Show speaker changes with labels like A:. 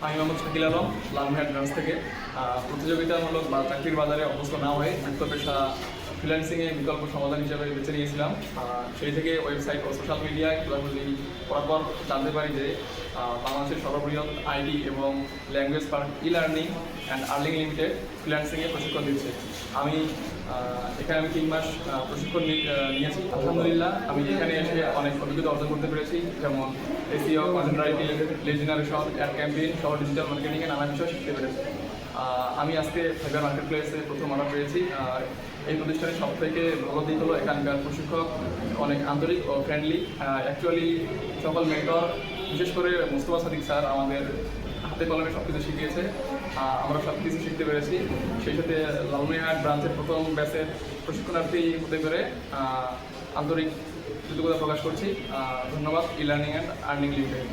A: আমি মোহাম্মদ শাকিল আলম লালমহাট ব্রাঞ্চ থেকে প্রতিযোগিতামূলক বা চাকরির বাজারে অভ্যস্ত না হয়ে যুক্ত পেশা ফ্রিল্যান্সিংয়ে বিকল্প সমাধান হিসেবে বেছে নিয়েছিলাম। সেই থেকে ওয়েবসাইট ও সোশ্যাল মিডিয়ায় খোঁজাখুঁজি করার পর জানতে পারি যে বাংলাদেশের সর্ববৃহৎ আইটি এবং language park e-learning and earning limited ফ্রিল্যান্সিংয়ে প্রশিক্ষণ দিচ্ছে। আমি এখানে 3 মাস প্রশিক্ষণ নিয়েছি। আলহামদুলিল্লাহ আমি এখানে এসে অনেক অভিজ্ঞতা অর্জন করতে পেরেছি, যেমন SEO, content writing, lead generation, ad campaign সহ ডিজিটাল মার্কেটিংয়ে নানা বিষয় শিখতে পেরেছি। আমি আজকে ফাইবার মার্কেট প্লেসে প্রথম অর্ডার পেয়েছি। এই প্রতিষ্ঠানের সবথেকে ভালো দিক হলো এখানকার প্রশিক্ষক অনেক আন্তরিক ও ফ্রেন্ডলি। অ্যাকচুয়ালি সকল মেন্টর, বিশেষ করে মোস্তফা সাদিক স্যার আমাদের হাতে কলমে সব কিছু শিখিয়েছে। আমরা সব কিছু শিখতে পেরেছি। সেই সাথে লালমনিরহাট ব্রাঞ্চের প্রথম ব্যাচের প্রশিক্ষণার্থী হতে পেরে আন্তরিক কৃতজ্ঞতা প্রকাশ করছি। ধন্যবাদ ই-লার্নিং অ্যান্ড আর্নিং লিমিটেড।